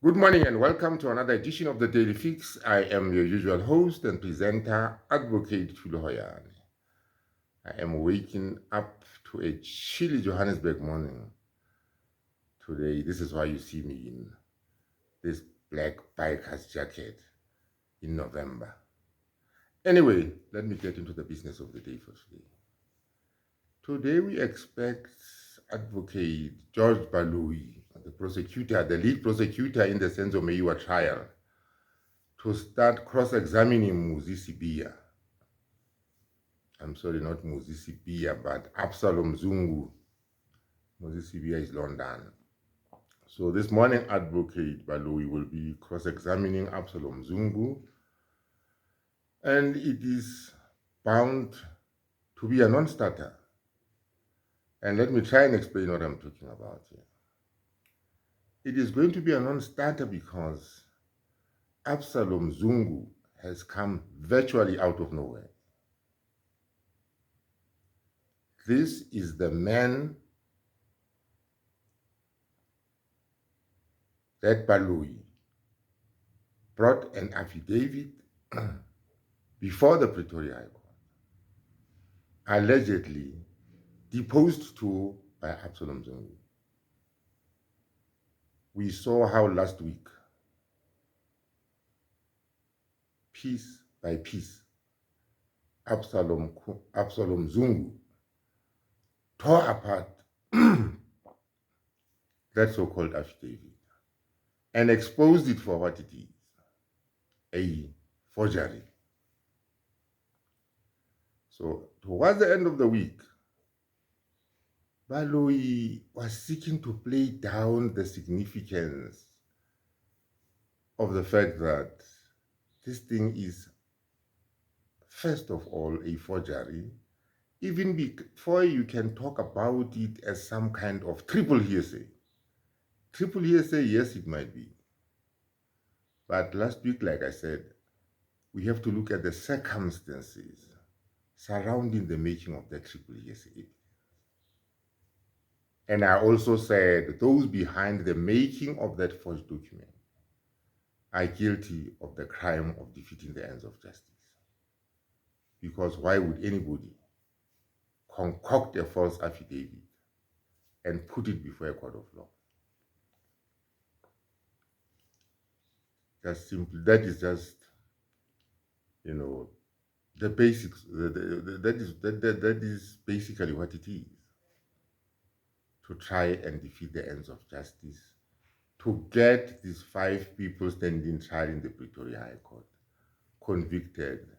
Good morning and welcome to another edition of the Daily Fix. I am your usual host and presenter, Advocate Tulohoyane. I am waking up to a chilly Johannesburg morning today. This is why you see me in this black biker's jacket in November. Anyway, let me get into the business of the day for today. Today we expect Advocate George Baloyi, the prosecutor, the lead prosecutor in the sense of MEYIWA trial, to start cross-examining Muzisi Biya. I'm sorry, not Muzisi Biya, but Absalom Zungu. Muzisi Biya is London. So this morning, Advocate Baloyi will be cross-examining Absalom Zungu, and it is bound to be a non-starter. And let me try and explain what I'm talking about here. It is going to be a non-starter because Absalom Zungu has come virtually out of nowhere. This is the man that Baloyi brought an affidavit before the Pretoria High Court, allegedly deposed to by Absalom Zungu. We saw how last week, piece by piece, Absalom Zungu tore apart that so-called affidavit and exposed it for what it is, a forgery. So towards the end of the week, Baloyi was seeking to play down the significance of the fact that this thing is, first of all, a forgery, even before you can talk about it as some kind of triple hearsay. Triple hearsay, yes, it might be. But last week, like I said, we have to look at the circumstances surrounding the making of that triple hearsay. And I also said those behind the making of that forged document are guilty of the crime of defeating the ends of justice. Because why would anybody concoct a false affidavit and put it before a court of law? Just simply, that is just, the basics. That is basically what it is. To try and defeat the ends of justice, to get these 5 people standing trial in the Pretoria High Court convicted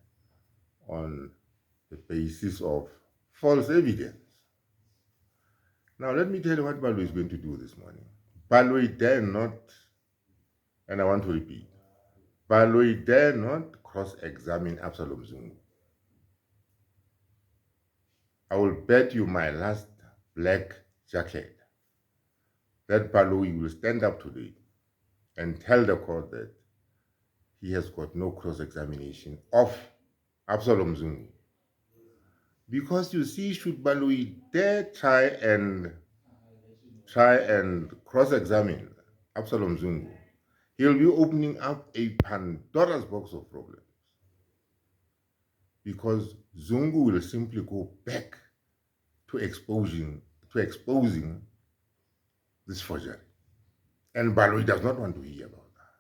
on the basis of false evidence. Now, let me tell you what Baloyi is going to do this morning. Baloyi dare not, and I want to repeat, Baloyi dare not cross-examine Absalom Zungu. I will bet you my last black jacket that Baloyi will stand up today and tell the court that he has got no cross-examination of Absalom Zungu. Because you see, should Baloyi dare try and cross-examine Absalom Zungu, he'll be opening up a Pandora's box of problems. Because Zungu will simply go back to exposing this forgery. And Baloyi does not want to hear about that.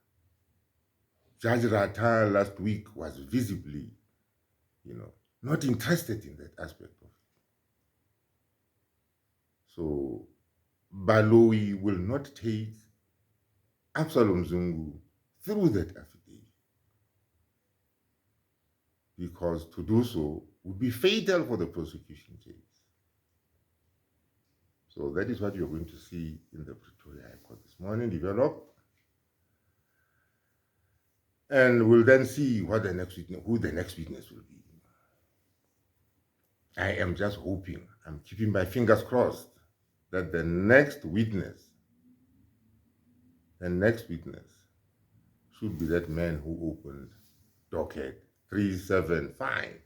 Judge Rata last week was visibly, not interested in that aspect of it. So Baloyi will not take Absalom Zungu through that affidavit, because to do so would be fatal for the prosecution case. So that is what you're going to see in the Pretoria High Court this morning develop. And we'll then see who the next witness will be. I am just hoping, I'm keeping my fingers crossed, that the next witness should be that man who opened docket 375,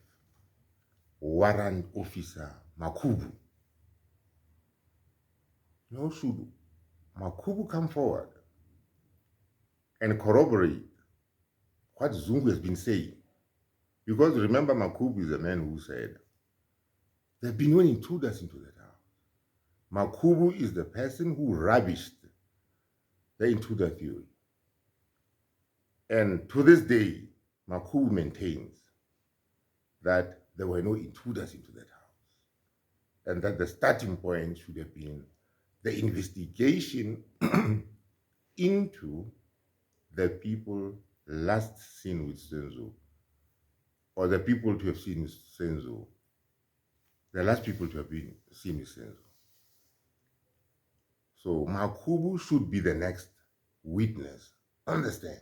Warrant Officer Makubu. Now, should Makubu come forward and corroborate what Zungu has been saying. Because remember, Makubu is a man who said, there have been no intruders into that house. Makubu is the person who rubbished the intruder theory. And to this day, Makubu maintains that there were no intruders into that house, and that the starting point should have been the investigation into the people last seen with Senzo, or the people to have seen with Senzo, the last people to have been seen with Senzo. So Makubu should be the next witness. Understand?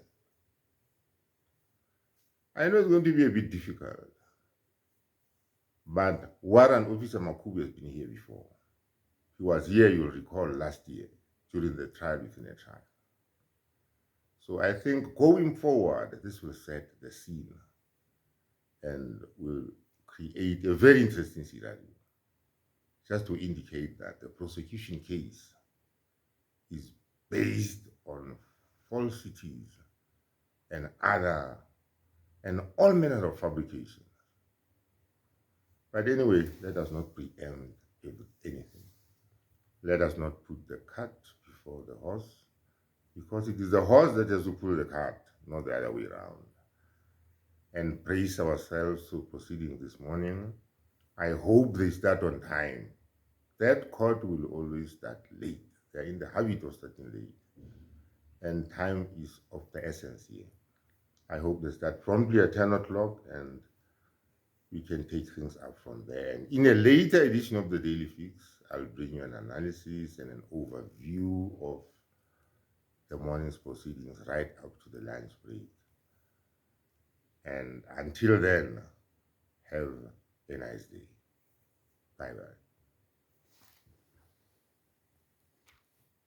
I know it's going to be a bit difficult, but Warrant Officer Makubu has been here before. He was here, you'll recall, last year during the trial within a trial. So I think going forward, this will set the scene and will create a very interesting scenario, just to indicate that the prosecution case is based on falsities and all manner of fabrications. But anyway, let us not preempt anything. Let us not put the cart before the horse, because it is the horse that has to pull the cart, not the other way around. And brace ourselves to proceedings this morning. I hope they start on time. That court will always start late. They're in the habit of starting late. And time is of the essence here. I hope they start promptly at 10 o'clock and we can take things up from there. And in a later edition of the Daily Fix, I'll bring you an analysis and an overview of the morning's proceedings right up to the lunch break. And until then, have a nice day. Bye-bye.